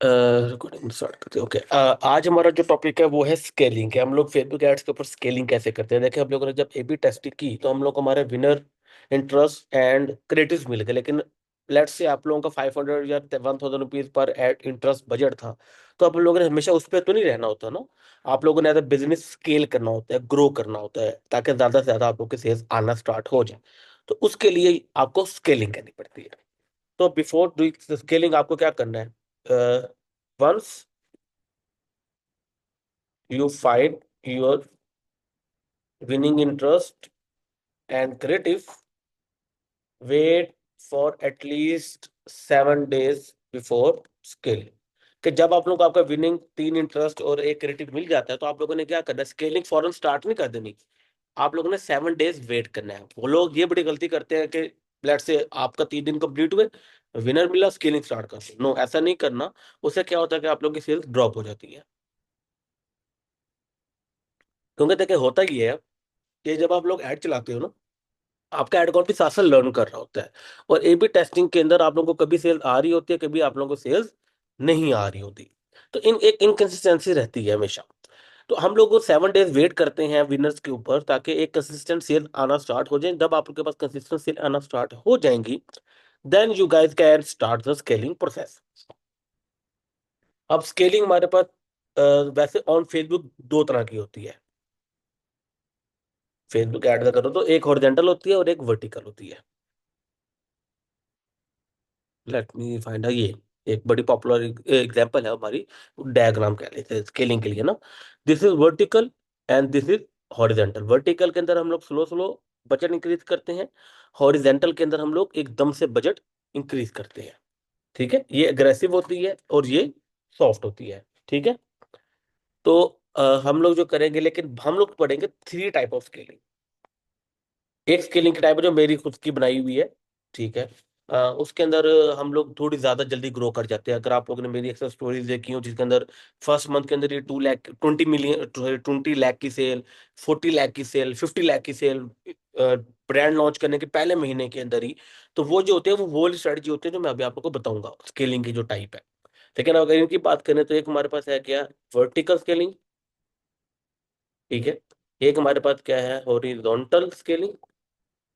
Recording start करते हैं। Okay, आज हमारा जो टॉपिक है वो है स्केलिंग के। हम लोग फेसबुक एड्स के ऊपर स्केलिंग कैसे करते हैं। देखिए, हम लोगों ने जब ए बी टेस्टिंग की तो हम लोग को हमारे विनर, इंटरेस्ट एंड क्रिएटिव्स मिल गए। लेकिन लेट्स से आप लोगों का 500 या 1000 rupees per add interest budget था, तो आप लोगों ने हमेशा उस पर तो नहीं रहना होता ना। आप लोगों ने एज बिजनेस स्केल करना होता है, ग्रो करना होता है, ताकि ज्यादा से ज्यादा आप लोग के सेल्स आना स्टार्ट हो जाए। तो उसके लिए आपको स्केलिंग करनी पड़ती है। तो बिफोर डूइंग स्केलिंग आपको क्या करना है? once you find your winning interest and creative, wait for at least 7 days before scaling। कि जब आप लोग को आपका विनिंग 3 इंटरेस्ट और एक क्रिएटिव मिल जाता है, तो आप लोगों ने क्या करना है, स्केलिंग फौरन स्टार्ट नहीं कर देनी। आप लोगों ने 7 डेज वेट करना है। वो लोग ये बड़ी गलती करते हैं कि लेट से आपका 3 दिन कंप्लीट हुए, विनर मिला, स्केलिंग स्टार्ट कर दो। नो, ऐसा नहीं करना। उससे क्या होता है कि आप लोग की सेल्स ड्रॉप हो जाती है। क्योंकि देखिए, होता ही है कि जब आप लोग ऐड चलाते हो ना, आपका एड अकाउंट भी साथ साथ लर्न कर रहा होता है। और ए बी टेस्टिंग के अंदर आप लोगों को कभी सेल्स आ रही होती है, कभी आप लोगों को सेल्स नहीं आ रही होती। तो एक इनकंसिस्टेंसी रहती है हमेशा। तो हम लोग 7 डेज वेट करते हैं विनर्स के ऊपर, ताकि एक कंसिस्टेंट सेल आना स्टार्ट हो जाए। जब आपके पास कंसिस्टेंट सेल आना स्टार्ट हो जाएंगी, then you guys can start the scaling process. अब स्केलिंग हमारे पास वैसे ऑन फेसबुक दो तरह की होती है। फेसबुक ऐड का करो तो एक हॉरिजॉन्टल होती है और एक वर्टिकल होती है। लेट मी फाइंड, ये एक बड़ी पॉपुलर एग्जांपल है हमारी, डायग्राम कह लेते हैं स्केलिंग के लिए ना। This is vertical and this is horizontal. Vertical के अंदर हम लोग स्लो स्लो बजट इंक्रीज करते हैं। हॉरिजेंटल के अंदर हम लोग एकदम से बजट इंक्रीज करते हैं। ठीक है, ये अग्रेसिव होती है और ये सॉफ्ट होती है। ठीक है। तो हम लोग जो करेंगे, लेकिन हम लोग पढ़ेंगे 3 टाइप ऑफ स्केलिंग। एक स्केलिंग की टाइप है जो मेरी खुद की बनाई हुई है। ठीक है। उसके अंदर हम लोग थोड़ी ज्यादा जल्दी ग्रो कर जाते हैं। अगर आप लोगों ने मेरी अक्सर स्टोरीज देखी हो, जिसके अंदर फर्स्ट मंथ के अंदर ये 2 लाख 20 मिलियन 20 लाख की सेल, 40 लाख की सेल, 50 लाख की सेल, ब्रांड लॉन्च करने के पहले महीने के अंदर ही। तो वो जो होते हैं वो स्ट्रेटजी होते हैं जो मैं अभी आप लोग को बताऊंगा, स्केलिंग की जो टाइप है। लेकिन अगर इनकी बात करें तो एक हमारे पास है क्या, वर्टिकल स्केलिंग। ठीक है। एक हमारे पास क्या है, हॉरिजॉन्टल स्केलिंग।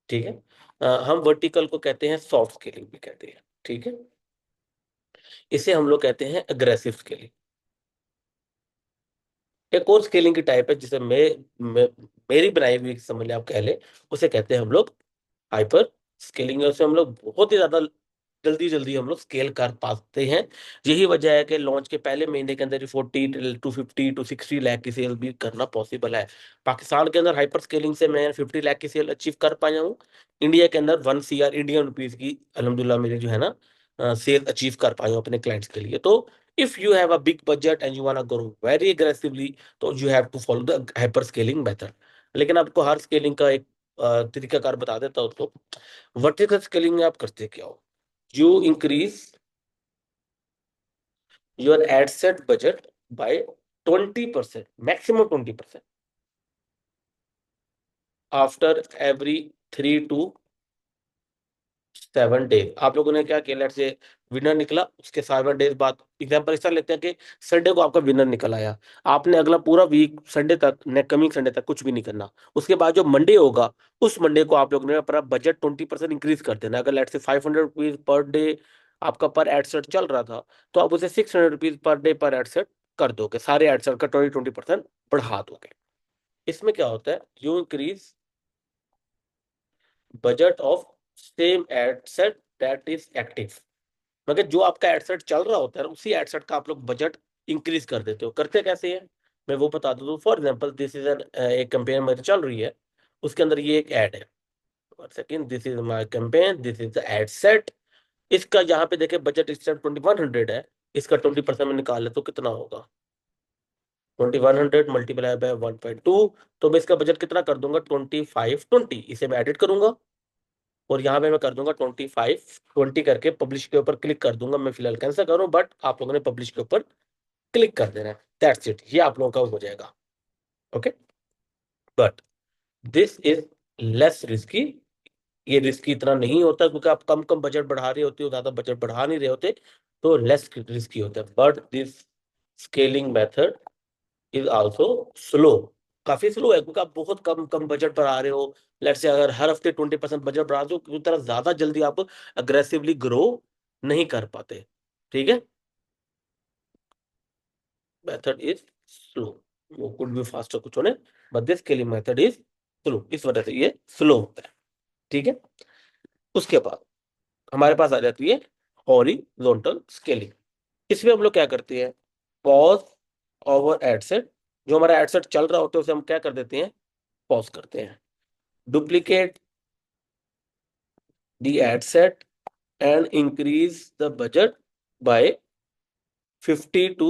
ठीक है। हम वर्टिकल को कहते हैं सॉफ्ट स्केलिंग भी कहते हैं। ठीक है। इसे हम लोग कहते हैं अग्रेसिव स्केलिंग। एक और स्केलिंग की टाइप है जिसे मैं मेरी बनाई हुई समझ लें, आप कह ले, उसे कहते हैं हम लोग हाइपर स्केलिंग। है, उससे हम लोग बहुत ही ज्यादा जल्दी जल्दी हम लोग स्केल कर पाते हैं। यही वजह है कि लॉन्च के पहले महीने के अंदर 40 टू 50 टू 60 लाख की सेल भी करना पॉसिबल है। पाकिस्तान के अंदर हाइपर स्केलिंग से मैं 50 लाख की सेल अचीव कर पाया हूँ। इंडिया के अंदर 1 CR इंडियन रुपीज की अल्हम्दुलिल्लाह मेरे जो है ना सेल अचीव कर पाए हूँ अपने क्लाइंट्स के लिए। तो if you have a big budget and you want to grow very aggressively, तो you have to follow the hyper scaling method. लेकिन आपको हर स्केलिंग का एक तरीकाकार बता देता हूँ। तो वर्टिकल स्केलिंग में आप करते क्या हो, you increase your ad set budget by 20%, maximum 20% after every 3 to 7 days. आप लोगों ने क्या किया, लेट से विनर निकला, उसके 7 डेज बाद एग्जांपल ऐसा लेते हैं कि संडे को आपका विनर निकल आया। आपने अगला पूरा वीक संडे तक, ने कमिंग संडे तक कुछ भी नहीं करना। उसके बाद जो मंडे होगा, उस मंडे को आप लोगों ने अपना बजट 20% इंक्रीज कर देना। अगर लेट से 500 रुपीज पर डे आपका पर एड सेट चल रहा था, तो आप उसे 600 रुपीज पर डे पर एड सेट कर दोगे। सारे एड सेट का 20% बढ़ा दोगे। इसमें क्या होता है, you increase budget of same ad set that is active. मगर जो आपका एडसेट चल रहा होता है ना, उसी एडसेट का आप लोग बजट इंक्रीज कर देते हो। करते कैसे है, मैं वो बता दूं। For example, this is an एक कैंपेन मेरी चल रही है, उसके अंदर ये एक ऐड है। One second, this is my campaign, this is the ad set. इसका यहाँ पे देखे बजट इस 2100 है। इसका 20% में निकाले तो कितना होगा, 2100 मल्टीप्लाई बाय 1.2। तो मैं इसका बजट कितना कर दूंगा, 2520। इसे मैं एडिट करूंगा और यहाँ पे मैं कर दूंगा 2520 करके पब्लिश के ऊपर क्लिक कर दूंगा। मैं फिलहाल कैंसिल करूँ, बट आप लोगों ने पब्लिश के ऊपर क्लिक कर देना है। दैट्स इट, ये आप लोगों का हो जाएगा। Okay, but this is less risky. ये रिस्की इतना नहीं होता, क्योंकि आप कम कम बजट बढ़ा रहे होते हो, ज्यादा बजट बढ़ा नहीं रहे होते। तो लेस रिस्की होता है, but this scaling method is also slow, काफी स्लो है, क्योंकि आप बहुत कम कम बजट पर आ रहे हो। लेट्स से अगर हर हफ्ते 20% बजट बढ़ा दो, उस तरह ज्यादा जल्दी आप अग्रेसिवली ग्रो नहीं कर पाते। ठीक है, मेथड इज स्लो, वो कुड बी फास्टर कुछ होने, but this scaling method is slow, इस वजह से ये स्लो होता है। ठीक है, उसके बाद हमारे पास आ जाती है हॉरिजॉन्टल स्केलिंग। इसमें हम लोग क्या करते हैं, पॉज ओवर एडसेट, जो हमारा एडसेट चल रहा होता है उसे हम क्या कर देते हैं, पॉज करते हैं। Duplicate the ad set and increase the budget by 50 to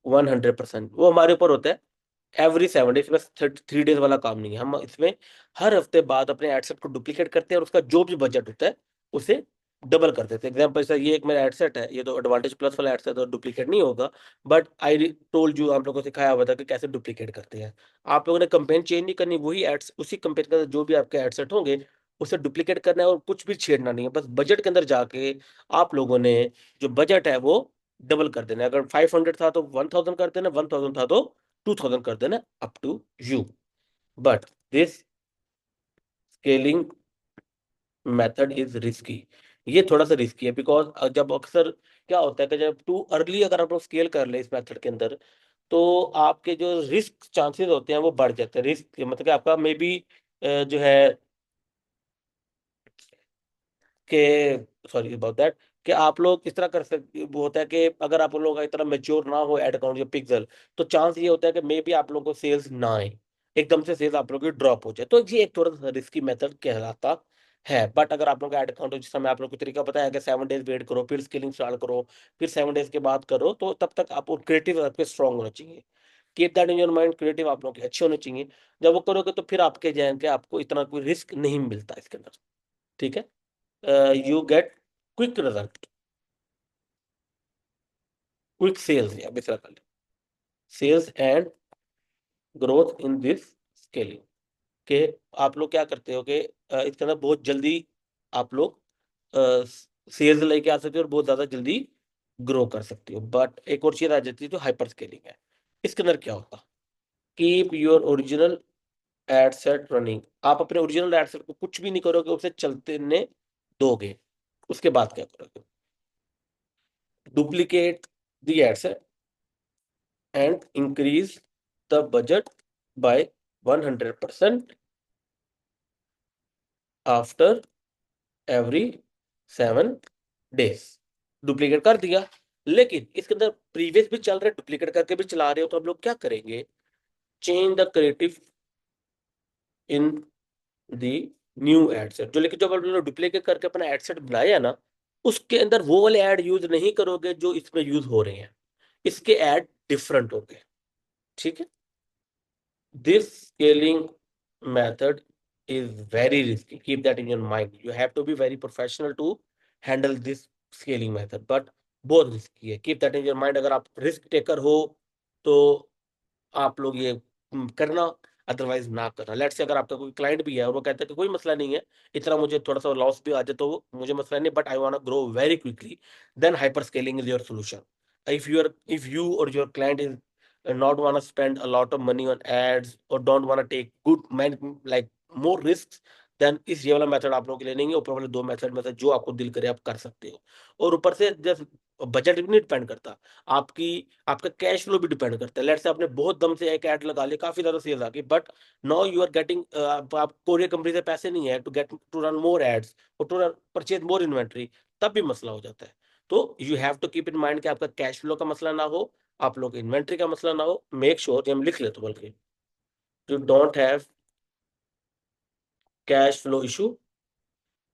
100%, वो हमारे ऊपर होता है। एवरी 7 डेज, इसमें 3 डेज वाला काम नहीं है, हम इसमें हर हफ्ते बाद अपने एडसेट को डुप्लीकेट करते हैं और उसका जो भी बजट होता है उसे डबल कर देते हैं। एग्जाम्पल सर, ये एक मेरा एडसेट है, ये तो एडवांटेज प्लस वाला एडसेट, तो डुप्लीकेट नहीं होगा, बट आई टोल्ड यू, आप लोगों को सिखाया हुआ था कि कैसे डुप्लीकेट करते हैं। आप लोगों ने कंपेन चेंज नहीं करनी, वही एड्स उसी कंपेन का जो भी आपके एडसेट होंगे उसे डुप्लीकेट करना है, और कुछ भी छेड़ना नहीं है, बस बजट के अंदर जाके आप लोगों ने जो बजट है वो डबल कर देना है। अगर 500 था तो 1000 कर देना, 1000 था तो 2000 कर देना, up to you. But this scaling method is risky, ये थोड़ा सा रिस्की है, बिकॉज जब अक्सर क्या होता है कि जब टू अर्ली अगर आप लोग स्केल कर ले इस मेथड के अंदर, तो आपके जो रिस्क चांसेस होते हैं वो बढ़ जाते हैं। रिस्क मतलब कि आपका मे बी जो है कि, सॉरी अबाउट दैट, कि आप लोग इस तरह कर सकते, वो होता है कि अगर आप लोग इतना मेच्योर ना हो एड अकाउंट या पिक्सल, तो चांस ये होता है कि मे बी आप लोगों को सेल्स ना आए, एकदम से सेल्स आप लोगों की ड्रॉप हो जाए, तो ये एक थोड़ा सा रिस्की मेथड कहलाता है। बट अगर आप लोग का एड अकाउंट हो, जिस समय आप लोग को तरीका पता है कि 7 डेज वेट करो, फिर स्केलिंग स्टार्ट करो, फिर 7 डेज के बाद करो, तो तब तक आप क्रिएटिव आपके स्ट्रांग होना चाहिए। Keep that in your mind, creative आप लोग के अच्छे होने चाहिए। जब वो करोगे तो फिर आपके जैन के आपको इतना कोई रिस्क नहीं मिलता इसके अंदर। ठीक है, you get quick result, quick sales, या basically sales and growth in this scaling, के आप लोग क्या करते हो कि इसके अंदर बहुत जल्दी आप लोग सेल्स लेके आ सकते हो और बहुत ज्यादा जल्दी ग्रो कर सकते हो। बट एक और चीज आ जाती है जो हाइपर स्केलिंग है। इसके अंदर क्या होता, keep your original ad set running, आप अपने ओरिजिनल एड सेट को कुछ भी नहीं करोगे, उसे चलते ने दोगे। उसके बाद क्या करोगे, duplicate the ad set and increase the budget by 100% after every 7 days। Duplicate कर दिया, लेकिन इसके अंदर प्रीवियस भी चल रहे हैं, डुप्लीकेट करके भी चला रहे हो, तो हम लोग क्या करेंगे, change the creative in the new ad set, जो लेकिन जब आप लोग डुप्लीकेट करके अपना एड सेट बनाया है ना, उसके अंदर वो वाले एड यूज नहीं करोगे जो इसमें यूज हो रहे हैं, इसके एड डिफरेंट होंगे। ठीक है, this scaling method is very risky. Keep that in your mind. You have to be very professional to handle this scaling method, but बहुत रिस्की है। Keep that in your mind, अगर आप risk taker हो तो आप लोग ये करना, अदरवाइज ना करना। लेट्स से अगर आपका कोई क्लाइंट भी है और वो कहता है कि कोई मसला नहीं है, इतना मुझे थोड़ा सा लॉस भी आ जाए तो मुझे मसला नहीं, but I want to grow very quickly, then hyper scaling is your solution. If you or your client is not want to spend a lot of money on ads or don't want to take good man like more risks, then इस ये वाला method आप लोगों के लिए नहीं है। ऊपर वाले दो मेथड में से जो आपको दिल करे आप कर सकते हो। और ऊपर से जस्ट बजट भी नहीं डिपेंड करता, आपकी आपका कैश फ्लो भी डिपेंड करता है। लेट्स से आपने बहुत दम से एक ऐड लगा लिया, काफी ज्यादा सेल्स आ गई, but now you are getting, आप कोरियर कंपनी से पैसे नहीं है टू रन मोर एड्स और टू परचेज मोर इन्वेंट्री, तब भी मसला हो जाता है। तो you have to keep in mind कि आपका कैश फ्लो का मसला ना हो, आप लोग इन्वेंट्री का मसला ना हो। मेक श्योर, हम लिख लेते बल्कि, you don't have cash flow issue,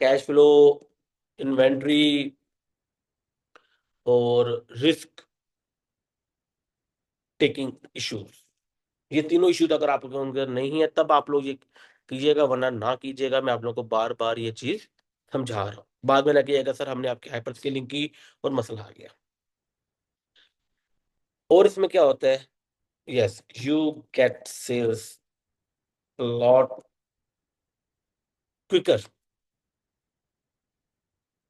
cash flow, inventory और रिस्क टेकिंग इश्यूज, ये तीनों इश्यूज अगर आप लोगों के अंदर नहीं है तब आप लोग ये कीजिएगा, वरना ना कीजिएगा। मैं आप लोगों को बार बार ये चीज समझा रहा हूँ, बाद में ना कीजिएगा सर हमने आपकी हाइपर स्केलिंग की और मसला आ गया। और इसमें क्या होता है, yes you get sales lot quicker,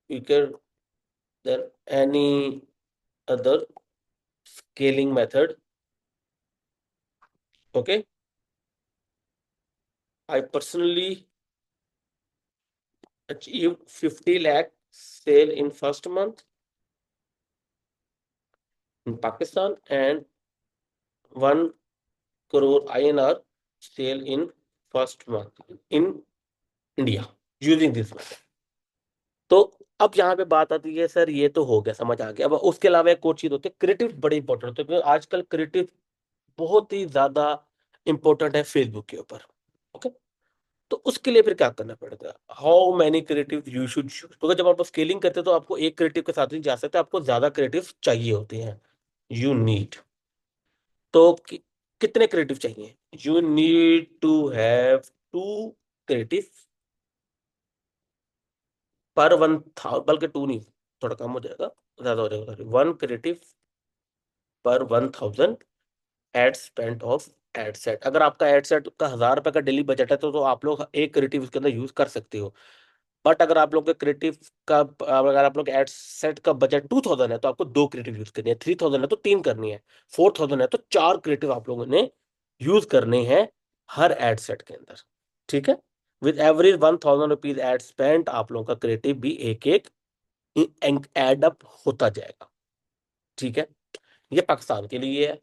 quicker then any other scaling method. Okay, I personally achieved 50 lakh sale in first month in Pakistan and 1 crore INR sale in first month in India using this method. तो अब यहाँ पे बात आती है, sir ये तो हो गया, समझ आ गया। अब उसके अलावा एक और चीज होती है, क्रिएटिव बड़े इंपॉर्टेंट होते हैं, क्योंकि आजकल क्रिएटिव बहुत ही ज्यादा इंपॉर्टेंट है फेसबुक के ऊपर। ओके, तो उसके लिए फिर क्या करना पड़ेगा, how many creative you should choose, क्योंकि जब आप स्केलिंग करते हैं तो आपको एक क्रिएटिव के साथ नहीं जा सकते, आपको ज्यादा क्रिएटिव चाहिए होते हैं। यू नीड, तो कितने क्रिएटिव चाहिए, you need to have 2 creative per 1,000, बल्कि 2 नहीं, थोड़ा कम हो जाएगा, ज्यादा हो जाएगा, 1 creative per 1,000 ad spend of ad set. अगर आपका एड सेट का 1,000 रुपए का डेली बजट है तो आप लोग एक क्रिएटिव उसके अंदर यूज कर सकते हो। बट अगर आप लोग के क्रिएटिव का, अगर आप लोग एड सेट का बजट 2,000 है तो आपको 2 क्रिएटिव यूज करनी है, 3,000 है तो 3 करनी है, 4,000 है तो 4 क्रिएटिव आप लोगों ने यूज करने हैं हर एड सेट के अंदर। ठीक है, with average 1,000 rupees ad spend आप लोगों का क्रिएटिव भी एक एक एड अप होता जाएगा। ठीक है, ये पाकिस्तान के लिए है।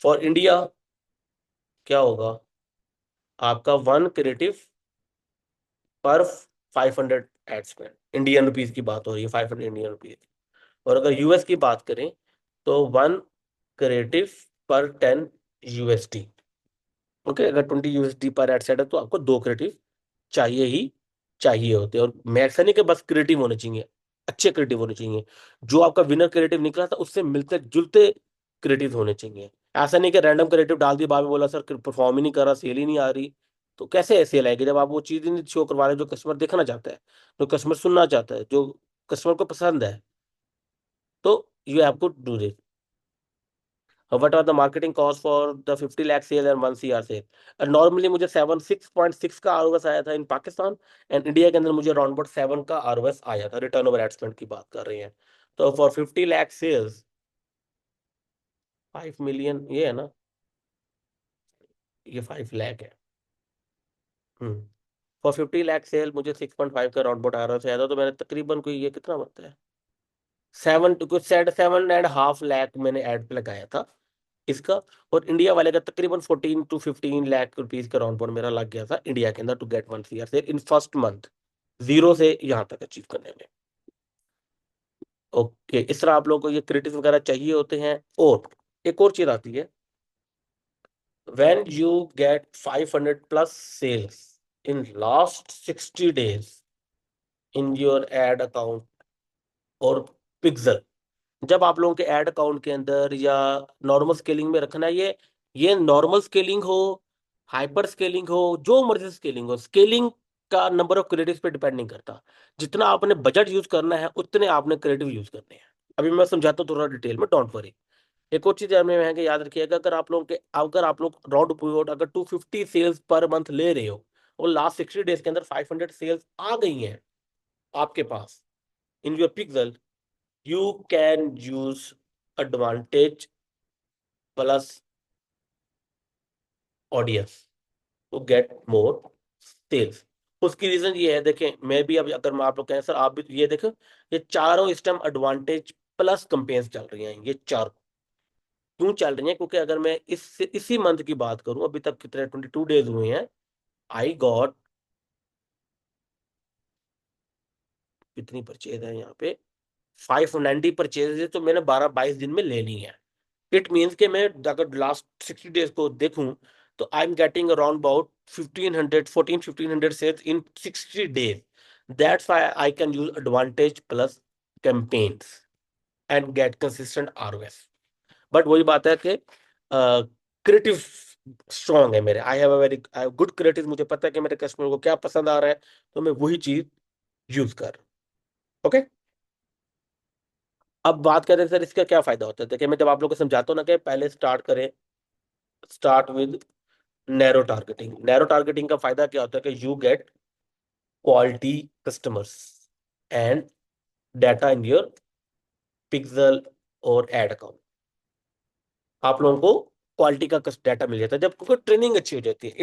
फॉर इंडिया क्या होगा, आपका 1 क्रिएटिव पर 500 एड स्पेंड, इंडियन रुपीज की बात हो रही है, 500 इंडियन रुपीज। और अगर यूएस की बात करें तो 1 क्रिएटिव पर 10 USD। ओके, अगर 20 USD पर एड सेट है तो आपको 2 क्रिएटिव चाहिए ही चाहिए होते हैं। और मैं ऐसा नहीं कि बस क्रिएटिव होने चाहिए, अच्छे क्रिएटिव होने चाहिए, जो आपका विनर क्रिएटिव निकला था उससे मिलते जुलते क्रिएटिव होने चाहिए। ऐसा नहीं कि रैंडम क्रिएटिव डाल दिया, बाद में बोला सर परफॉर्म ही नहीं कर रहा, सेल ही नहीं आ रही। तो कैसे सेल आएगी जब आप वो चीज ही नहीं शो करवा रहे जो कस्टमर देखना चाहता है, जो कस्टमर सुनना चाहता है, जो कस्टमर को पसंद है। तो you have to do this. What are the marketing cost for the 50 lakh sale and 1 CR sale? Normally मुझे 6.6 का आरओएस आया था इन पाकिस्तान, एंड इंडिया के अंदर मुझे अराउंड अबाउट 7 का आरओएस आया था, रिटर्न ओवर एड स्पेंड की बात कर रहे हैं। तो फॉर 50 लाख सेल्स 5 मिलियन ये है ना, ये 5 लाख है। फॉर 50 लाख सेल मुझे 6.5 का अराउंड अबाउट आरओएस आया था, तो मैंने तकरीबन कोई ये कितना बनता है, 7.5 लाख मैंने एड पे लगाया था इसका। और इंडिया वाले का तकरीबन 14 to 15 लाख रुपीज का राउंड मेरा लग गया था इंडिया के अंदर टू गेट 1 CR से इन फर्स्ट मंथ, जीरो से यहाँ तक अचीव करने में। ओके, इस तरह आप लोगों को ये क्रेडिट वगैरह चाहिए होते हैं। और एक और चीज आती है, when you get 500 plus sales in last 60 days in your ad account और पिक्सल, जब आप लोगों के एड अकाउंट के अंदर या नॉर्मल स्केलिंग में रखना है, ये नॉर्मल स्केलिंग हो, हाइपर स्केलिंग हो, जो मर्जी स्केलिंग हो, स्केलिंग का नंबर ऑफ क्रेडिट्स पे डिपेंड नहीं करता। जितना आपने बजट यूज करना है उतने आपने क्रेडिट यूज करने हैं। अभी मैं समझाता हूँ थोड़ा डिटेल में, डोंट वरी। एक और चीज हमें है कि याद रखिएगा, अगर आप लोग राउंड पीरियड अगर 250 सेल्स पर मंथ ले रहे हो और लास्ट 60 days के अंदर 500 सेल्स आ गई हैं आपके पास in your Pixel, you can use advantage plus audience to get more sales। उसकी रीजन ये है, देखें मैं भी, अब अगर मैं आप लोग कहें सर आप भी, तो ये देखो ये चारों इस टाइम एडवांटेज प्लस कैंपेन्स चल रही हैं, ये चार क्यों चल रही हैं, क्योंकि अगर मैं इसी मंथ की बात करूं, अभी तक कितने 22 days हुए हैं, आई गॉट, कितनी परचेज है यहाँ पे, 590 परचेज, तो मैंने 12-22 दिन में ले ली है। इट मीन्स कि मैं अगर लास्ट 60 days को देखूं तो I am getting around about 1500 sales in 60 days। That's why I can use advantage plus campaigns and get consistent ROAS. But वही बात है कि क्रिएटिव स्ट्रॉन्ग है मेरे, I have a very good creative, मुझे पता है कि मेरे कस्टमर को क्या पसंद आ रहा है, तो मैं वही चीज यूज कर रहा हूं। ओके, अब बात करें सर इसका क्या फायदा होता है। देखिए मैं जब आप लोग को समझाता हूँ ना कि पहले start with narrow targeting. Narrow targeting का फायदा क्या होता है कि you get quality customers and data in your pixel और एड अकाउंट, आप लोगों को क्वालिटी का डाटा मिल जाता है जब क्योंकि ट्रेनिंग अच्छी हो जाती है।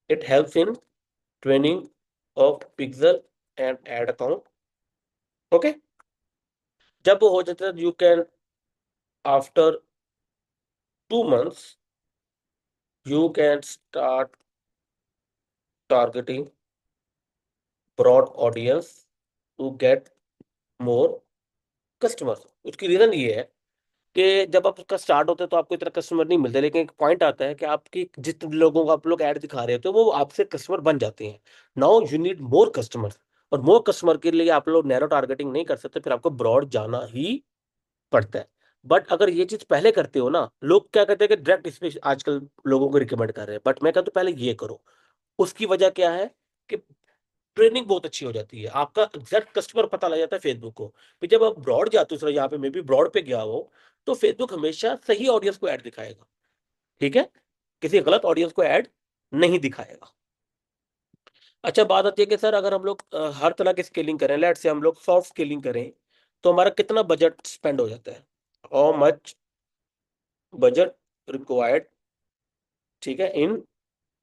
It helps in training of pixel and ad account. Okay, जब वो हो जाता है you can after 2 months you can start targeting broad audience to get more customers। उसकी रीजन ये है कि जब आप उसका स्टार्ट होता है तो आपको इतना कस्टमर नहीं मिलते, लेकिन एक पॉइंट आता है कि आपकी जितने लोगों को आप लोग ऐड दिखा रहे होते हो वो आपसे कस्टमर बन जाते हैं। Now you need more customer, और मोर कस्टमर के लिए आप लोग नैरो टारगेटिंग नहीं कर सकते, फिर आपको ब्रॉड जाना ही पड़ता है। बट अगर ये चीज पहले करते हो ना, लोग क्या कहते हैं कि डायरेक्ट इस पे आजकल लोगों को रिकमेंड कर रहे हैं, बट मैं कहता हूँ पहले ये करो। उसकी वजह क्या है कि ट्रेनिंग बहुत अच्छी हो जाती है, आपका एग्जैक्ट कस्टमर पता लग जाता है फेसबुक को। फिर जब आप ब्रॉड जाते हो, यहाँ पे मैं भी ब्रॉड पे गया हो, तो फेसबुक हमेशा सही ऑडियंस को ऐड दिखाएगा, ठीक है, किसी गलत ऑडियंस को ऐड नहीं दिखाएगा। अच्छा, बात आती है कि सर अगर हम लोग हर तरह की स्केलिंग करें, लेट से हम लोग सॉफ्ट स्केलिंग करें, तो हमारा कितना बजट स्पेंड हो जाता है, हाउ मच बजट रिक्वायर्ड, ठीक है, इन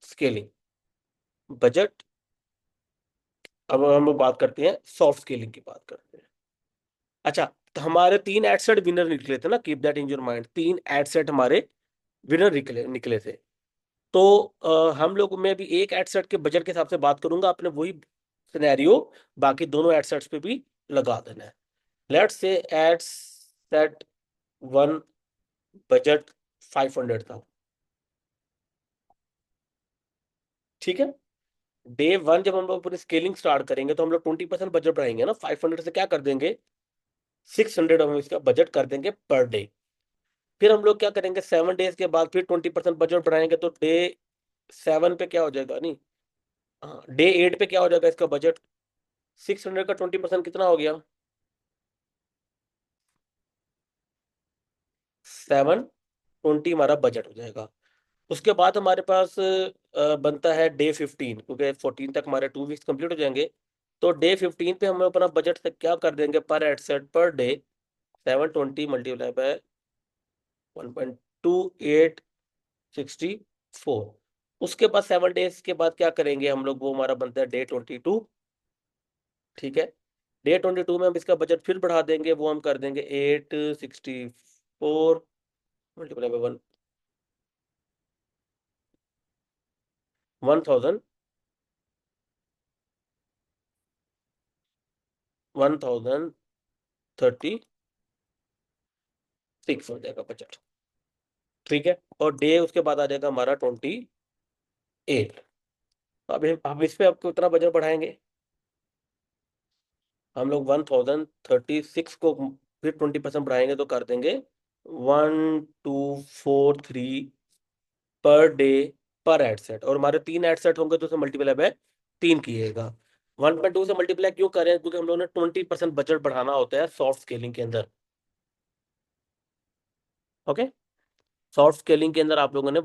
स्केलिंग बजट। अब हम लोग बात करते हैं सॉफ्ट स्केलिंग की बात करते हैं। अच्छा, तो हमारे 3 एड सेट विनर निकले थे ना, keep that in your mind, 3 ad set हमारे विनर निकले निकले थे। तो हम लोग में भी एक एड सेट के बजट के हिसाब से बात करूंगा, आपने वही सिनेरियो बाकी दोनों एड सेट्स पे भी लगा देना है। Let's say ad set one budget 500 था, ठीक है। डे वन जब हम लोग पूरी स्केलिंग स्टार्ट करेंगे तो हम लोग 20% बजट बढ़ाएंगे ना, 500 से क्या कर देंगे, 600 हम इसका बजट कर देंगे पर डे। फिर हम लोग क्या करेंगे, 7 डेज के बाद फिर 20% बजट बढ़ाएंगे, तो डे 7 पे क्या हो जाएगा, नहीं, हाँ, डे 8 पे क्या हो जाएगा इसका बजट, 600 का 20% कितना हो गया, 720 हमारा बजट हो जाएगा। उसके बाद हमारे पास बनता है डे 15, क्योंकि 14 तक हमारे 2 वीक्स कंप्लीट हो जाएंगे। तो डे 15 पे हम अपना बजट तक क्या कर देंगे पर एडसेट पर डे, 720 × 1.2864। उसके बाद 7 डेज के बाद क्या करेंगे हम लोग, वो हमारा बनता है डे 22, ठीक है। डे 22 में हम इसका बजट फिर बढ़ा देंगे, वो हम कर देंगे 864 मल्टीप्लाई बाई 1000 1036 हो जाएगा बजट, ठीक है। और डे उसके बाद आ जाएगा हमारा 28। अब हम इस पे आपको उतना बजट बढ़ाएंगे, हम लोग 1036 को फिर 20% बढ़ाएंगे तो कर देंगे 1243 पर डे पर एडसेट, और हमारे 3 एडसेट होंगे तो उसे मल्टीप्लाई बाय 3 कीजिएगा। 1.2 से मल्टीप्लाई क्यों करें, क्योंकि हम लोगों ने 20% बजट बढ़ाना होता है सॉफ्ट स्केलिंग के अंदर। ओके, सॉफ्ट स्केलिंग के अंदर आप लोगों ने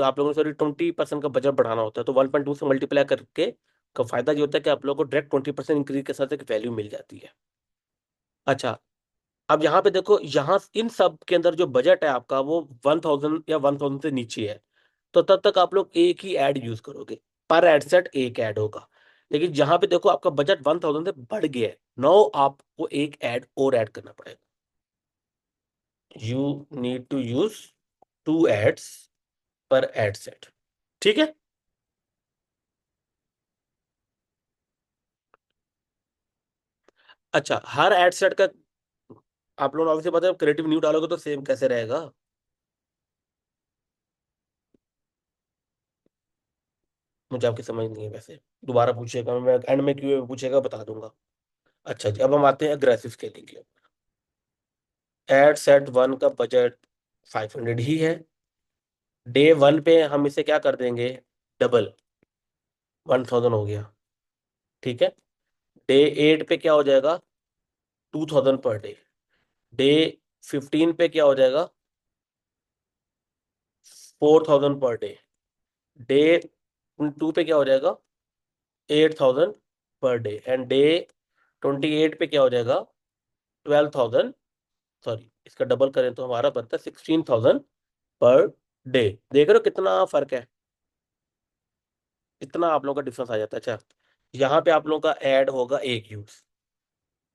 आप लोगों ने सॉरी 20% का बजट बढ़ाना होता है, तो 1.2 से मल्टीप्लाई करके का फायदा ये होता है कि आप लोगों को डायरेक्ट 20% इंक्रीज के साथ एक वैल्यू मिल जाती है। अच्छा, अब यहाँ पे देखो, यहाँ इन सब के अंदर जो बजट है आपका वो 1000 या 1000 से नीचे है, तो तब तक आप लोग एक ही ऐड यूज करोगे, पर एड सेट एक ऐड होगा। लेकिन जहां पे देखो आपका बजट 1000 से बढ़ गया है, नो आपको एक ऐड और ऐड करना पड़ेगा, you need to use 2 ads per ad set, ठीक है। अच्छा, हर एड सेट का आप लोग ऑब्वियसली पता है, क्रिएटिव न्यू डालोगे तो सेम कैसे रहेगा, मुझे आपकी समझ नहीं है वैसे, दोबारा पूछेगा, मैं एंड में क्यों पूछेगा बता दूंगा। अच्छा जी, अब हम आते हैं अग्रेसिव स्केलिंग के। एड सेट वन का बजट 500 ही है, डे 1 पे हम इसे क्या कर देंगे, डबल, 1000 हो गया, ठीक है। डे 8 पे क्या हो जाएगा, 2000 पर डे। डे 15 पे क्या हो जाएगा, 4000 पर डे। डे 2 पे क्या हो जाएगा, 8000 पर डे, एंड डे 28 पे क्या हो जाएगा, 12,000, सॉरी इसका डबल करें तो हमारा बनता है 16,000 पर डे। देख रहे हो कितना फर्क है, इतना आप लोगों का डिफरेंस आ जाता है। अच्छा, यहाँ पे आप लोगों का ऐड होगा एक यूज,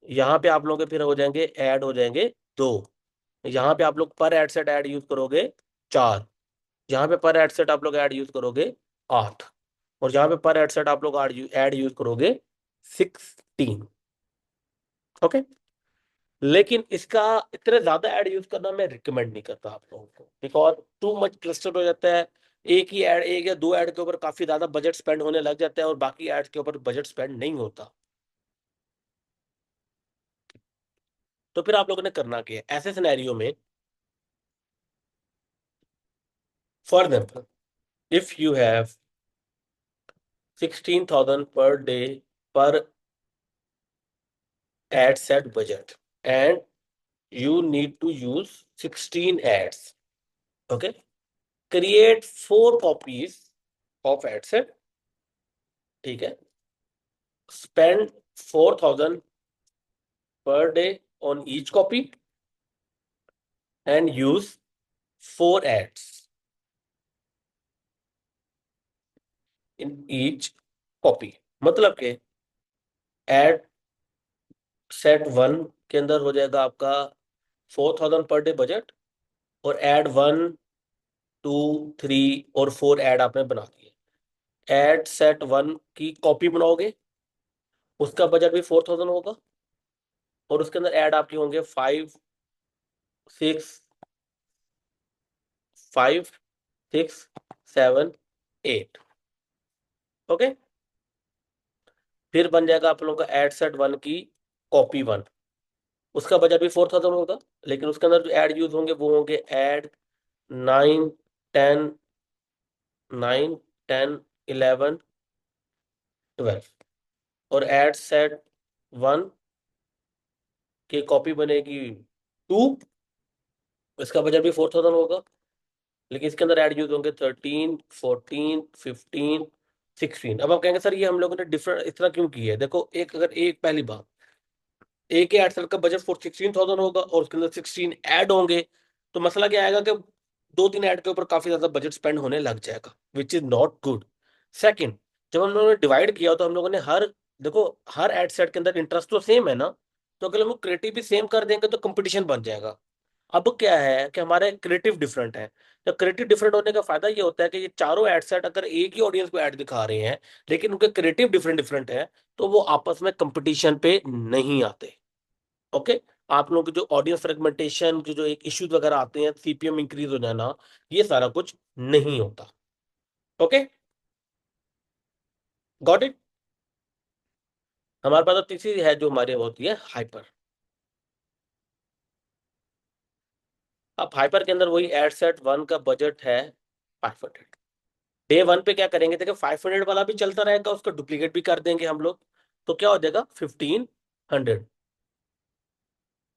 यहाँ पे आप लोगों के फिर हो जाएंगे ऐड हो जाएंगे दो, यहाँ पे आप लोग पर एड सेट ऐड यूज करोगे चार, यहाँ पे पर एड सेट आप लोग ऐड यूज करोगे आठ, और यहाँ पे पर एड सेट आप लोग ऐड यूज करोगे 16। ओके, लेकिन इसका इतना ज्यादा ऐड यूज करना मैं रिकमेंड नहीं करता आप लोगों को, बिकॉज टू मच क्लस्टर हो जाता है। एक ही ऐड, एक या दो ऐड के ऊपर काफी ज्यादा बजट स्पेंड होने लग जाता है और बाकी एड्स के ऊपर बजट स्पेंड नहीं होता। तो फिर आप लोगों ने करना क्या है ऐसे सिनेरियो में, for example if you have 16,000 per day पर ad set budget and you need to use 16 ads. Okay, create 4 copies of ad set, ठीक है, spend 4,000 per day on each copy and use 4 ads in each copy। मतलब के ad set one के अंदर हो जाएगा आपका 4,000 पर डे बजट, और एड वन, टू, थ्री और फोर एड आपने बना दिए। एड सेट वन की कॉपी बनाओगे, उसका बजट भी 4,000 होगा, और उसके अंदर ऐड आपके होंगे 5, 6, 5, 6, 7, 8। ओके, फिर बन जाएगा आप लोगों का एड सेट वन की कॉपी वन, उसका बजट भी 4,000 होगा, लेकिन उसके अंदर जो ऐड यूज होंगे वो होंगे ऐड 9, 10, 9, 10, 11, 12, और एड सेट वन की कॉपी बनेगी टू, इसका बजट भी 4,000 होगा, लेकिन इसके अंदर ऐड यूज होंगे 13, 14, 15, 16। अब आप कहेंगे सर ये हम लोगों ने डिफरेंट इस तरह क्यों की है, देखो एक अगर एक पहली बात, एक ही एड सेल का बजट 16,000 होगा और उसके अंदर 16 ऐड होंगे, तो मसला क्या आएगा कि दो तीन ऐड के ऊपर काफी ज्यादा बजट स्पेंड होने लग जाएगा, which is not good. Second, जब हम लोगों ने डिवाइड किया तो हम लोगों ने हर, देखो हर एड सेट के अंदर इंटरेस्ट तो सेम है ना, तो अगर हम लोग क्रिएटिव भी सेम कर देंगे तो कंपटीशन बन जाएगा। अब क्या है कि हमारे क्रिएटिव डिफरेंट है, तो क्रिएटिव डिफरेंट होने का फायदा ये होता है कि ये चारों एड सेट अगर एक ही ऑडियंस को ऐड दिखा रहे हैं लेकिन उनके क्रिएटिव डिफरेंट डिफरेंट है, तो वो आपस में कंपटीशन पे नहीं आते। ओके, आप लोगों की जो ऑडियंस फ्रेगमेंटेशन की जो एक इश्यूज वगैरह आते हैं, सीपीएम इंक्रीज हो जाना, ये सारा कुछ नहीं होता। Okay, got it. हमारे पास तो तीसरी है जो हमारी होती है हाइपर। अब हाइपर के अंदर वही एड सेट वन का बजट है 500। डे वन पे क्या करेंगे, देखिए 500 वाला भी चलता रहेगा, उसका डुप्लीकेट भी कर देंगे हम लोग, तो क्या हो जाएगा 1500।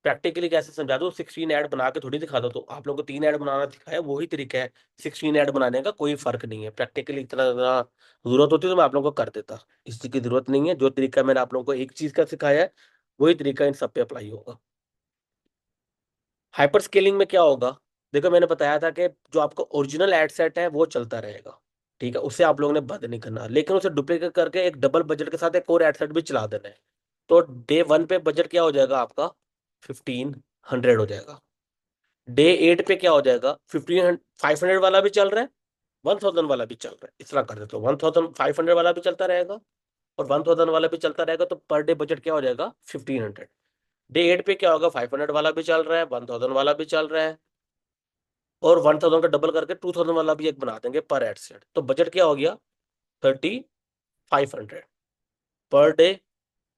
प्रैक्टिकली कैसे समझा दो, 16 ऐड बना के थोड़ी दिखा दो, तो आप लोगों को 3 ऐड बनाना सिखाया, वही तरीका है। 16 ऐड बनाने का कोई फर्क नहीं है, प्रैक्टिकली इतना ज़्यादा जरूरत होती तो मैं आप लोगों को कर देता, इस चीज़ की जरूरत नहीं है। जो तरीका मैंने आप लोगों को एक चीज़ का सिखाया है वही तरीका इन सब पे अप्लाई होगा। हाइपर स्केलिंग में क्या होगा, देखो मैंने बताया था कि जो आपका ओरिजिनल एड सेट है वो चलता रहेगा, ठीक है, उसे आप लोगों ने बंद नहीं करना, लेकिन उसे डुप्लीकेट करके एक डबल बजट के साथ एक और एड सेट भी चला देना है। तो डे वन पे बजट क्या हो जाएगा आपका 1500 हो जाएगा। डे एट पे क्या हो जाएगा 500 वाला भी चल रहा है, 1,000 वाला भी चल रहा है, इस तरह कर देते हो 1,500 वाला भी चलता रहेगा और 1,000 वाला भी चलता रहेगा, तो पर डे बजट क्या हो जाएगा 1,500। डे एट पे क्या होगा 500 वाला भी चल रहा है, 1,000 वाला भी चल रहा है, और 1,000 का डबल करके 2,000 वाला भी एक बना देंगे पर एड सेट, तो बजट क्या हो गया 3,500 पर डे,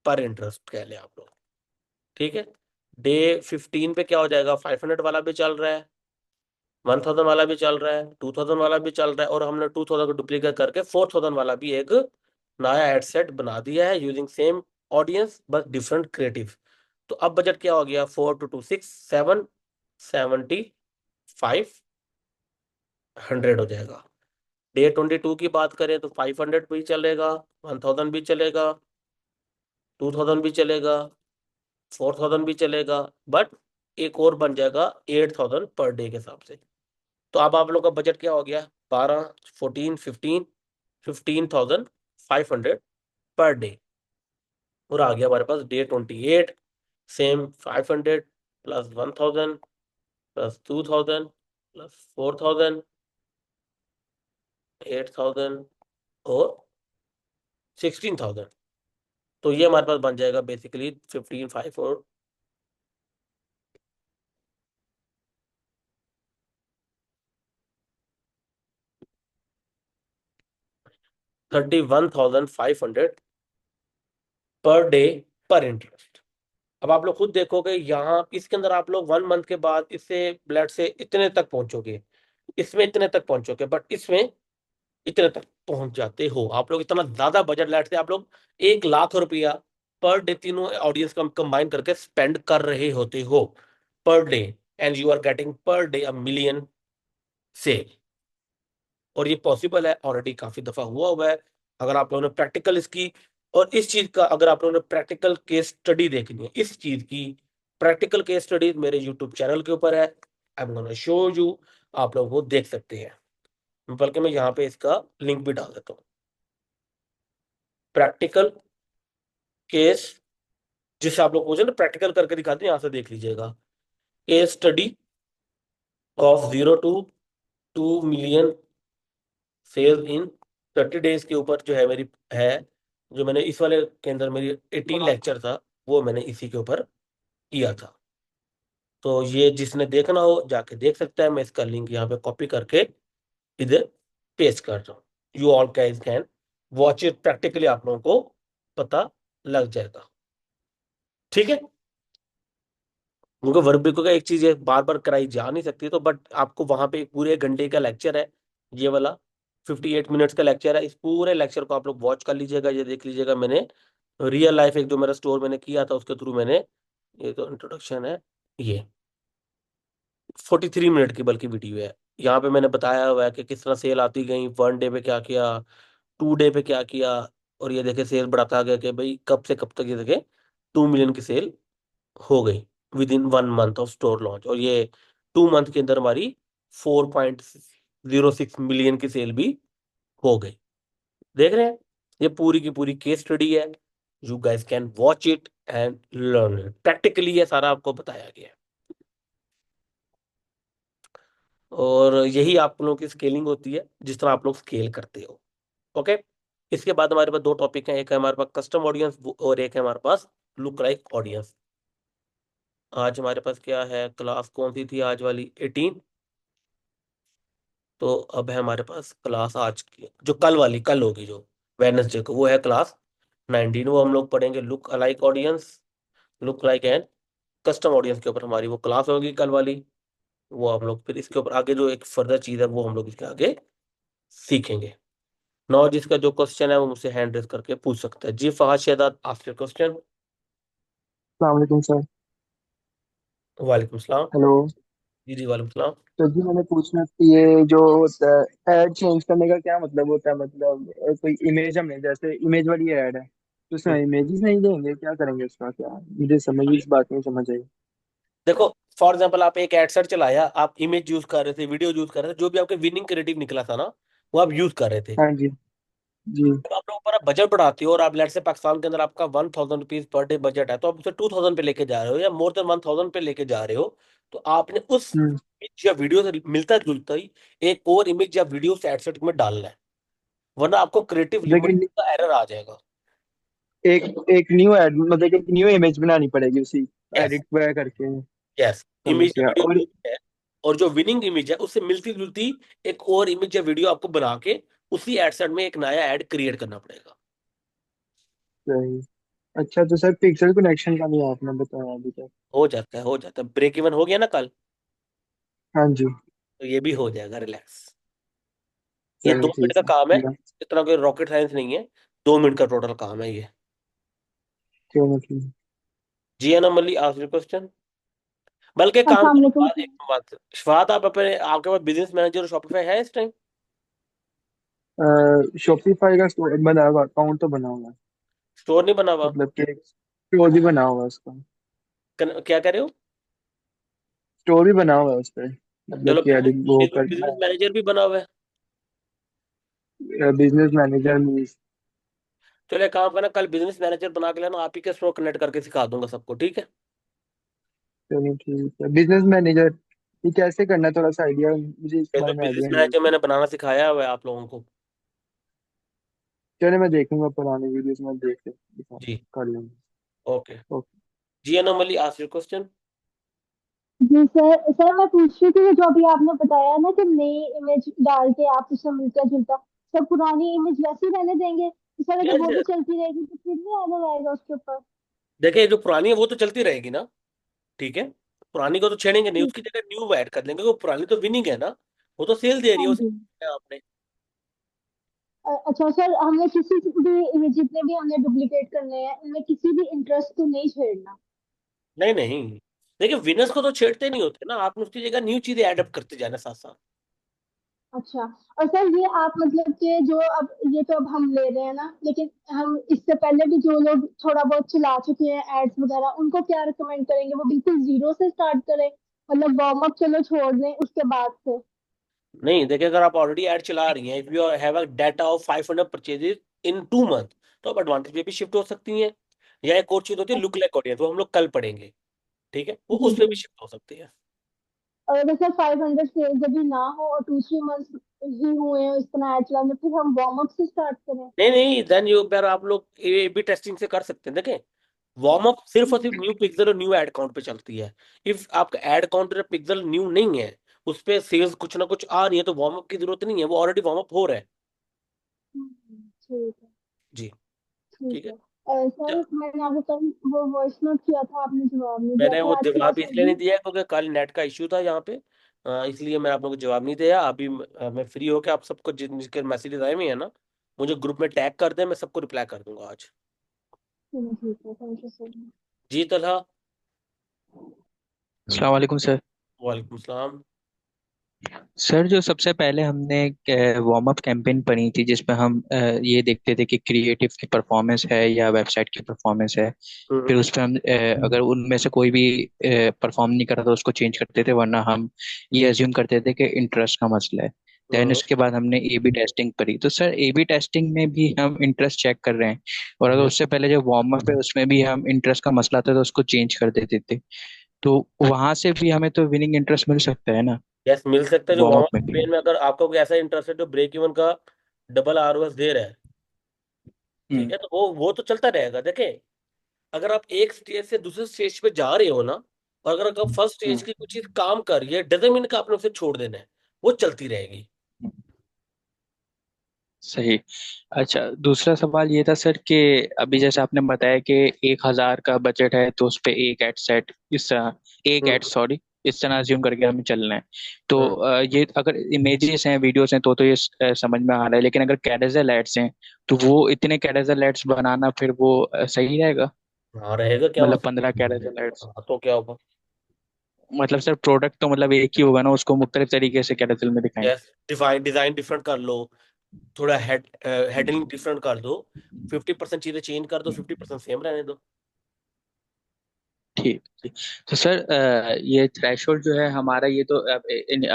पर इंटरेस्ट कह लें आप लोग, ठीक है। डे 15 पे क्या हो जाएगा 500 वाला भी चल रहा है, 1,000 वाला भी चल रहा है, 2,000 वाला भी चल रहा है, और हमने 2,000 को डुप्लीकेट करके 4,000 वाला भी एक नया एड सेट बना दिया है यूजिंग सेम ऑडियंस बस डिफरेंट क्रिएटिव। तो अब बजट क्या हो गया 4 टू 2 6 7, 7,500 हो जाएगा। डे 22 की बात करें तो 500 भी चलेगा, 1,000 भी चलेगा, 2000 भी चलेगा, 4000 भी चलेगा, बट एक और बन जाएगा 8000 पर डे के हिसाब से। तो अब आप लोग का बजट क्या हो गया? 12, 14, 15, 15,500 पर डे। और आ गया हमारे पास day 28, same 500 plus 1000 plus 2000 plus 4000, 8000 और 16,000। तो ये हमारे पास बन जाएगा बेसिकली 15,500 और 31,500 पर डे पर इंटरेस्ट। अब आप लोग खुद देखोगे यहाँ इसके अंदर आप लोग 1 मंथ के बाद इससे ब्लड से इतने तक पहुंचोगे, इसमें इतने तक पहुंचोगे, बट इसमें इतने तक पहुंच जाते हो आप लोग। इतना ज्यादा बजट लाइट से आप लोग 1 लाख रुपया पर डे तीनों ऑडियंस का कंबाइन करके स्पेंड कर रहे होते हो per day, and you are getting per day a million sale. और ये पॉसिबल है, ऑलरेडी काफी दफा हुआ है। अगर आप लोगों ने प्रैक्टिकल इसकी, और इस चीज का अगर आप लोगों ने प्रैक्टिकल केस स्टडी देखनी है इस चीज की, प्रैक्टिकल केस स्टडी मेरे यूट्यूब चैनल के ऊपर है। I am gonna show you, आप लोग वो देख सकते हैं। बल्कि मैं यहाँ पे इसका लिंक भी डाल देता हूँ। प्रैक्टिकल केस, जिसे आप लोग पूछे ना प्रैक्टिकल करके दिखाते हैं, यहाँ से देख लीजिएगा। Case study of 0 to 2 million sales in 30 days के ऊपर जो है मेरी है, जो मैंने इस वाले के अंदर मेरी 18 लेक्चर था, वो मैंने इसी के ऊपर किया था। तो ये जिसने देखना हो जाके देख सकता है। मैं इसका लिंक यहाँ पे कॉपी करके इधर पेस्ट कर रहा हूँ। You all guys can watch it practically, आप लोगों को पता लग जाएगा। ठीक है, क्योंकि वर्बिको का एक चीज है बार बार कराई जा नहीं सकती, तो बट आपको वहां पे एक पूरे घंटे का लेक्चर है, ये वाला 58 मिनट्स का लेक्चर है। इस पूरे लेक्चर को आप लोग वॉच कर लीजिएगा, ये देख लीजिएगा। मैंने रियल लाइफ एक जो मेरा स्टोर मैंने किया था उसके थ्रू मैंने, ये तो इंट्रोडक्शन है, ये 43 मिनट की बल्कि वीडियो है। यहाँ पे मैंने बताया हुआ है कि किस तरह सेल आती गई, 1 डे पे क्या किया, 2 डे पे क्या किया, और ये देखे सेल बढ़ाता गया कि भाई कब से कब तक ये देखे 2 मिलियन की सेल हो गई with in 1 month of store launch. और ये 2 मंथ के अंदर हमारी 4.06 मिलियन की सेल भी हो गई। देख रहे हैं, ये पूरी की पूरी केस स्टडी है। You guys can watch it and learn it practically, ये सारा आपको बताया गया है। और यही आप लोगों की स्केलिंग होती है, जिस तरह आप लोग स्केल करते हो। ओके, इसके बाद हमारे पास 2 टॉपिक हैं, एक है हमारे पास कस्टम ऑडियंस और एक है हमारे पास लुक लाइक ऑडियंस। आज हमारे पास क्या है, क्लास कौन सी थी आज वाली, 18। तो अब है हमारे पास क्लास आज की जो कल वाली कल होगी, जो वेडनेसडे को, वो है क्लास 19। वो हम लोग पढ़ेंगे look alike audience, look like and custom audience के ऊपर हमारी वो क्लास होगी कल वाली। वो हम लोग फिर इसके ऊपर आगे जो एक फर्दर चीज है वो हम लोग इसके आगे सीखेंगे। नौ जिसका जो क्वेश्चन है वो मुझसे हैंड रेस करके पूछ सकता है। जी फहद शहजाद, आफ्टर क्वेश्चन। अस्सलाम वालेकुम सर। वालेकुम सलाम। हेलो। जी जी वालेकुम सलाम। तो जी मैंने पूछना कि ये जो होता है ऐड चेंज करने का क्या मतलब होता है, मतलब कोई इमेज हमने जैसे इमेज वाली ऐड है तो उसमें इमेजेस नहीं देंगे, क्या करेंगे उसका, क्या मुझे समझ इस बात नहीं समझ आई। देखो, फॉर एग्जाम्पल आप एक एड सेट चलाया, आप इमेज यूज कर रहे थे, वीडियो यूज कर रहे थे, जो भी आपके विनिंग क्रिएटिव निकला था ना, वो आप यूज कर रहे थे। हाँ जी। जी। जब आप लोग ऊपर आप बजट बढ़ाते हो और आप लेट से पाकिस्तान के अंदर आपका 1,000 रुपीज पर डे बजट है, तो आप उसे 2,000 पे लेके जा रहे हो या मोर देन 1,000 पे लेके जा रहे हो, तो आपने उस हम्म। इमेज या वीडियो से मिलता जुलता ही एक और इमेज या वीडियो से एड सेट में डालना है, वरना आपको क्रिएटिव लिमिट लेकिन का एरर आ जाएगा। एक एक न्यू ऐड मतलब एक न्यू इमेज बनानी पड़ेगी उसी यस, एडिट वगैरह करके। यस, समझ इमेज या गया। वीडियो और जो भी है, और जो विनिंग इमेज है उससे मिलती जुलती एक और इमेज या वीडियो आपको बना के उसी एड सेट में एक नया एड क्रिएट करना पड़ेगा। सही। अच्छा तो सर पिक्सल कनेक्शन का नहीं आपने बताया अभी तक। हो जाता है, हो जाता है। ब्रेक इवन हो गया ना कल, हाँ जी। तो ये भी हो जाएगा, रिलैक्स। ये दो चलो मिनट ठीक का है। काम है, इतना कोई रॉकेट साइंस नहीं है। 2 मिनट का टोटल काम है ये। क्यों मतलब। जी एन मल्ली आखिरी क्वेश्चन। बल्कि काम अस्सलाम करो, वालेकुम बात एक बात, शफात आप अपने आपके पास बिजनेस मैनेजर और शॉपिफाई है इस टाइम? सर। शॉपिफाई का बना हुआ अकाउंट तो बना हुआ है। स्टोर नहीं बना हुआ। मतलब कि स्टोर भी बना हुआ है उसका? क्या कह रहे हो? स्टोर भी बना हुआ है उस पर, मतलब चलो कि बिजनेस, एडिट वो करना बिजनेस मैनेजर भी बना हुआ है। है, बिजनेस मैनेजर मीन्स? चलो एक काम करना, कल बिजनेस मैनेजर बना के लाना, आप ही के स्टोर कनेक्ट करके सिखा दूंगा सबको, ठीक है? चलो ठीक है, बिजनेस मैनेजर ये कैसे करना है, थोड़ा सा आइडिया मुझे इसके देखो बारे में बिजनेस आइडिया नहीं है। मैनेजर मैंने बनाना सिखाया हुआ है आप लोगों को। चलो मैं देखूंगा पुराने वीडियोस में, देख के जी। कर लूंगा। ओके। ओके। जी अनोमली आस्क योर क्वेश्चन। जी सर, सर मैं पूछ रही थी कि जो अभी आपने बताया ना कि नई इमेज डाल के आप उससे मिलता जुलता, सर पुरानी इमेज वैसे ही रहने देंगे? तो सर अगर यस वो भी यस। चलती रहेगी तो फिर नहीं आना आएगा उसके ऊपर? देखिए जो पुरानी है वो तो चलती रहेगी ना, ठीक है? पुरानी को तो छेड़ेंगे नहीं, ठीक उसकी है। जगह न्यू ऐड कर देंगे, वो पुरानी तो विनिंग है ना, वो तो सेल दे रही हाँ है उसे जी। आपने। अच्छा सर, हमें किसी भी जितने भी हमें डुप्लीकेट करने हैं इनमें किसी भी इंटरेस्ट को नहीं छेड़ना? नहीं नहीं, देखिए विनर्स को तो छेड़ते नहीं होते ना, आपने उसकी जगह न्यू चीजें एडअप करते जाना साथ साथ। अच्छा। और सर ये आप मतलब कि जो अब ये तो अब हम ले रहे हैं ना, लेकिन हम इससे पहले भी जो लोग थोड़ा बहुत चला चुके हैं एड्स वगैरह, उनको क्या रिकमेंड करेंगे? वो बिल्कुल जीरो से स्टार्ट करें, मतलब वार्म अप चलो छोड़ दें उसके बाद से? नहीं देखिए, अगर आप ऑलरेडी ऐड चला रही हैं, if you have a data of 500 purchases in 2 month, तो आप एडवांटेज पे भी शिफ्ट हो सकती हैं। या एक और चीज होती है लुक लाइक ऑडियंस, वो हम लोग कल पढ़ेंगे, ठीक है? वो जी उस जी। पर भी शिफ्ट हो सकती है। और अगर सर 500 सेल्स अभी ना हो और 2-3 मंथ ही हुए हैं इस तरह एड चलाने, फिर हम वार्म अप से स्टार्ट करें? नहीं नहीं, देन यू यार आप लोग ए बी टेस्टिंग से कर सकते हैं। देखें, वार्म अप सिर्फ और सिर्फ न्यू पिक्सल और न्यू एड काउंट पे चलती है। इफ आपका एड काउंट या पिक्सल न्यू नहीं है, उस पे सेल्स कुछ ना कुछ आ रही है, तो वार्म अप की जरूरत नहीं है, वो ऑलरेडी वार्म अप हो रहा है। ठीक है। जी। ठीक ठीक है। है। सर मैंने आपको कल वो वॉइस नोट किया था, आपने जवाब नहीं दिया, मैंने फिर वो आज जवाब क्लास इसलिए नहीं होगी? दिया क्योंकि कल नेट का इश्यू था यहाँ पे, इसलिए मैं आप लोगों को जवाब नहीं दिया। अभी मैं फ्री होकर आप सबको जिनके मैसेजेस आए हुए हैं ना, मुझे ग्रुप में टैग कर दें, मैं सबको रिप्लाई कर दूंगा आज। ठीक है, थैंक यू सर। जी तलहा। अस्सलाम वालेकुम सर। वालेकुम सलाम। सर जो सबसे पहले हमने वार्म अप कैंपेन बनी थी जिसमें हम ये देखते थे कि क्रिएटिव की परफॉर्मेंस है या वेबसाइट की परफॉर्मेंस है। फिर हम्म। उस पर हम अगर उनमें से कोई भी परफॉर्म नहीं कर रहा तो उसको चेंज करते थे, वरना हम ये अज्यूम करते थे कि इंटरेस्ट का मसला है। देन हम्म। उसके बाद हमने ए बी टेस्टिंग करी, तो सर ए बी टेस्टिंग में भी हम इंटरेस्ट चेक कर रहे हैं, और अगर हम्म। उससे पहले जो वार्म अप है उसमें भी हम इंटरेस्ट का मसला था तो उसको चेंज कर देते थे। तो वहां से भी हमें तो विनिंग इंटरेस्ट मिल सकता है ना, यस मिल सकता है, जो वार्म वार्म अप अप में भी? कैंपेन में अगर आपका कोई ऐसा इंटरेस्ट है जो ब्रेक इवन का डबल आरओएस दे रहा है, ठीक हम्म। है, तो वो तो चलता रहेगा। देखें, अगर आप एक स्टेज से दूसरे स्टेज पे जा रहे हो ना, और अगर आप फर्स्ट स्टेज हम्म। की कुछ चीज काम कर रही है, डजेंट मीन कि आपने उसे छोड़ देना है, वो चलती रहेगी। सही। अच्छा, दूसरा सवाल ये था सर कि अभी जैसे आपने बताया कि 1,000 का बजट है तो उस पे एक एड सेट, इस तरह एक एड, हम्म। सॉरी, इस तरह अज्यूम करके हमें चलना है। तो हम्म। ये अगर इमेजेस हैं, वीडियोस हैं, तो ये समझ में आ रहा है, लेकिन अगर कैरोसेल एड्स हैं तो वो इतने कैरोसेल एड्स बनाना फिर वो सही रहेगा? हाँ रहेगा, क्या मतलब मसला? 15 कैरोसेल एड्स, हाँ तो क्या होगा? मतलब सर प्रोडक्ट तो मतलब एक ही होगा ना, उसको मुख्तलिफ तरीके से कैरोसेल में दिखाएंगे? यस, डिफाइन डिजाइन डिफरेंट कर लो, थोड़ा हेडिंग डिफरेंट कर दो, 50% चीजें चेंज कर दो, 50% सेम रहने दो। ठीक ठीक। तो सर ये थ्रेशोल्ड जो है हमारा, ये तो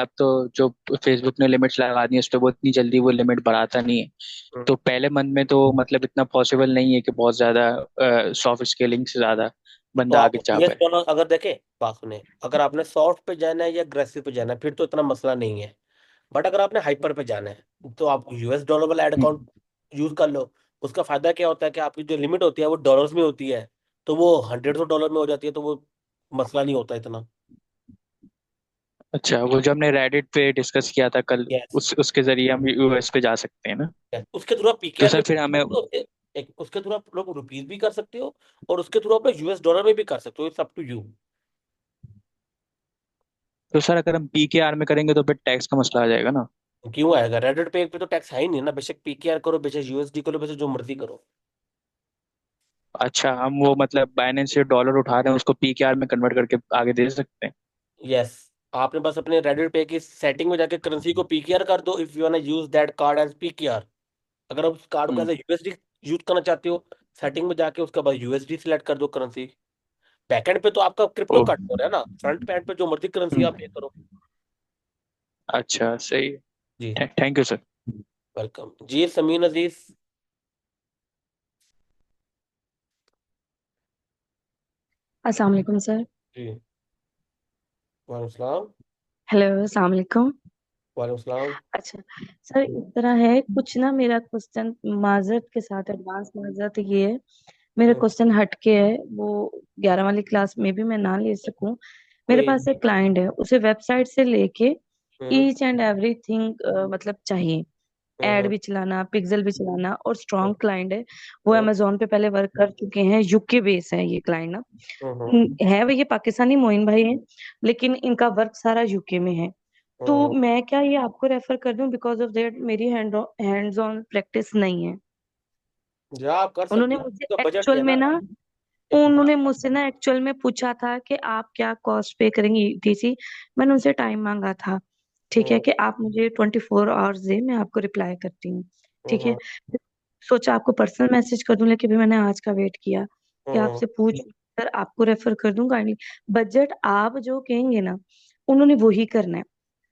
अब तो जो फेसबुक ने लिमिट्स लगा दी है उस पर वो इतनी जल्दी वो लिमिट बढ़ाता नहीं है। हम्म। तो पहले मंथ में तो मतलब इतना पॉसिबल नहीं है कि बहुत ज्यादा सॉफ्ट स्केलिंग से ज्यादा तो बंदा आप आगे जा यूएस पाए। डॉलर अगर देखें, बात सुने, अगर आपने सॉफ्ट पे जाना है या अग्रेसिव पे जाना है, फिर तो इतना मसला नहीं है। बट अगर आपने हाइपर पे जाना है, तो आप यूएस डॉलर वाला एड हम्म। अकाउंट यूज कर लो। उसका फायदा क्या होता है कि आपकी जो लिमिट होती है वो डॉलर्स में होती है, तो वो हंड्रेड्स ऑफ डॉलर में हो जाती है, तो वो मसला नहीं होता इतना। अच्छा, वो जो हमने रेडिट पे डिस्कस किया था कल, यस। उसके जरिए हम यूएस पे जा सकते हैं ना? उसके थ्रू आप तो पीकेआर में सर भी फिर कर हमें, सकते हो, एक उसके थ्रू आप लोग रुपीज भी कर सकते हो, और उसके थ्रू आप लोग यूएस डॉलर में भी कर सकते हो, इट्स अप टू यू। तो सर अगर हम पी के आर में करेंगे तो फिर टैक्स का मसला आ जाएगा ना? क्यों आएगा? रेडिट पे तो टैक्स है ही नहीं ना, बेशक पीकेआर करो, बेशक यूएसडी करो, बेशक जो मर्जी करो। अच्छा, हम वो मतलब बाइनेंस से डॉलर उठा रहे हैं उसको पी के आर में कन्वर्ट करके आगे दे सकते हैं? यस। आपने बस अपने रेडिट पे की सेटिंग में जाके करेंसी को पीकेआर कर दो, if you want use that card as PKR. अगर आप उस कार्ड को हम्म। एज यूएसडी यूज करना चाहते हो, सेटिंग में जाके उसके बाद यूएसडी सिलेक्ट कर दो करेंसी। बैकएंड पे तो आपका क्रिप्टो ओ। कट हो रहा है ना, फ्रंट पैंड पे जो मर्जी करेंसी आप पे करो। अच्छा सही। जी। Thank you sir. वेलकम जी, समीन अजीज। अस्सलाम वालेकुम सर। जी। वालेकुम सलाम। हेलो, अस्सलाम वालेकुम। वालेकुम सलाम। अच्छा सर, इस तरह है कुछ ना, मेरा क्वेश्चन माजरत के साथ, एडवांस माजरत ये है, मेरा हम्म, क्वेश्चन हटके है। वो 11 वाली क्लास में भी मैं ना ले सकूं। मेरे कोई। पास एक क्लाइंट है, उसे वेबसाइट से लेके हम्म। ईच एंड एवरीथिंग मतलब चाहिए। एड हम्म। भी चलाना, पिक्सल भी चलाना, और स्ट्रॉन्ग क्लाइंट है। वो हम्म। अमेजोन पे पहले वर्क कर चुके हैं, यूके बेस है ये क्लाइंट ना। हम्म। है वो, ये पाकिस्तानी मोइन भाई हैं, लेकिन इनका वर्क सारा यूके में है। तो हम्म। मैं क्या ये आपको रेफर कर दूं? बिकॉज ऑफ दैट मेरी हैंड्स ऑन प्रैक्टिस नहीं है। या आप कर उन्होंने सकते हैं, मुझसे उसका बजट एक्चुअल है में ना। ना एक उन्होंने बात। मुझसे ना एक्चुअल में पूछा था कि आप क्या कॉस्ट पे करेंगे ईटीसी। मैंने उनसे टाइम मांगा था, ठीक है, हम्म। कि आप मुझे 24 आवर्स दे, मैं आपको रिप्लाई करती हूँ। ठीक है। हम्म। सोचा आपको पर्सनल मैसेज कर दूं, लेकिन भी मैंने आज का वेट किया कि हम्म। आपसे पूछ कर आपको रेफर कर दूं काइंडली। बजट आप जो कहेंगे ना, उन्होंने वो ही करना है।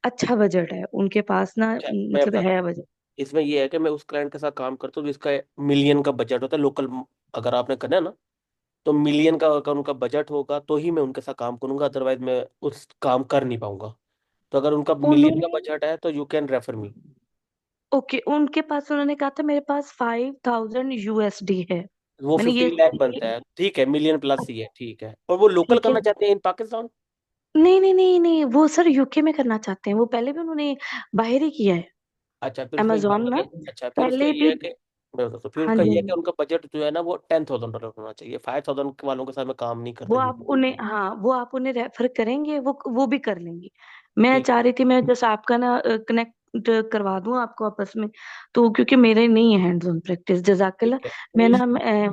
अच्छा बजट है उनके पास ना, अच्छा, मैं मतलब बताता है हूँ। बजट। इसमें ये है कि मैं उस क्लाइंट के साथ काम करता हूँ जिसका मिलियन का बजट होता है लोकल। अगर आपने करना है ना, तो मिलियन का अगर उनका बजट होगा तो ही मैं उनके साथ काम करूंगा, अदरवाइज मैं उस काम कर नहीं पाऊंगा। तो अगर उनका मिलियन का उन्होंने बजट है तो you can refer me. Okay, उनके पास उन्होंने कहा था मेरे पास 5000 USD है। वो मैंने ये 15 लाख बनता है, ठीक है, मिलियन प्लस ही है, ठीक है, और वो लोकल ठीक है। करना चाहते हैं इन पाकिस्तान। नहीं नहीं नहीं नहीं, वो सर यूके में करना चाहते हैं। वो पहले भी उन्होंने बाहर ही किया है, अच्छा, फिर उसमें ये अमेजोन है ना। कि अच्छा, फिर उसका पहले ये भी। है कि मैं बताता हूँ, फिर हाँ उसका ये जी। है कि उनका बजट जो है ना वो $10,000 होना चाहिए। 5,000 वालों के साथ मैं काम नहीं वो करता आप जी। उन्हें, हाँ, वो आप उन्हें रेफर करेंगे, वो भी कर लेंगे। मैं ठीक। चाह रही थी मैं जैसे आपका ना कनेक्ट करवा दूं आपको आपस में। तो क्योंकि मेरे नहीं है हैंड्स ऑन प्रैक्टिस, जजाकल्ला। ठीक है। मैं ना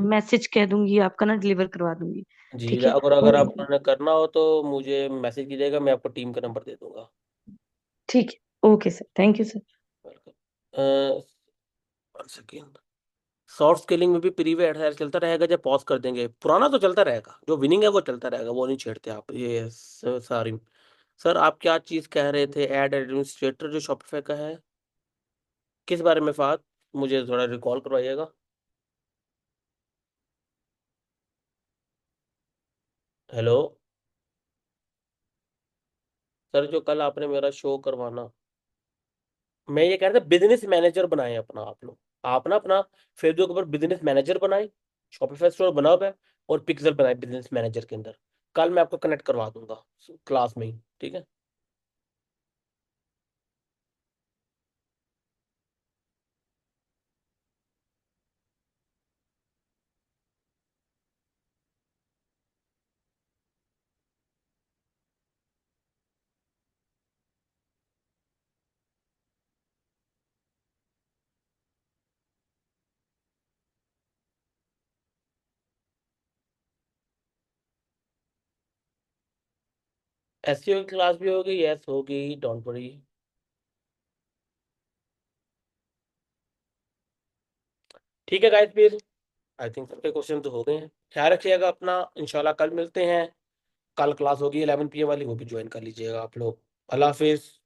मैसेज कह दूंगी, आपका ना डिलीवर करवा दूंगी। जी, ठीक है। अगर अगर और आपको करना हो तो मुझे मैसेज कीजिएगा, मैं आपको टीम का नंबर दे दूंगा। ठीक है, okay sir, thank you sir. Welcome. Second. Short scaling में भी प्रीव्यू एड चलता रहेगा, जब पॉज कर देंगे पुराना तो चलता रहेगा, जो विनिंग है वो चलता रहेगा, वो नहीं छेड़ते आप ये सारी। सर आप क्या चीज कह रहे थे, एड एडमिनिस्ट्रेटर जो शॉपिफाई का है, किस बारे में फात, मुझे थोड़ा रिकॉल करवाइएगा। हेलो। सर जो कल आपने मेरा शो करवाना, मैं ये कह रहा था बिजनेस मैनेजर बनाए अपना आप लोग। आप ना अपना फेसबुक पर बिजनेस मैनेजर बनाए, शॉपिफाई स्टोर बना हुआ है, और पिक्सल बनाए बिजनेस मैनेजर के अंदर। कल मैं आपको कनेक्ट करवा दूंगा क्लास में ही, ठीक है। एसईओ की क्लास भी होगी, यस होगी, डोंट वरी। ठीक है गाइस, फिर आई थिंक सबके क्वेश्चन तो हो गए हैं। ख्याल रखिएगा अपना, इंशाल्लाह कल मिलते हैं। कल क्लास होगी 11 PM वाली, वो भी ज्वाइन कर लीजिएगा आप लोग। अल्लाह हाफिज।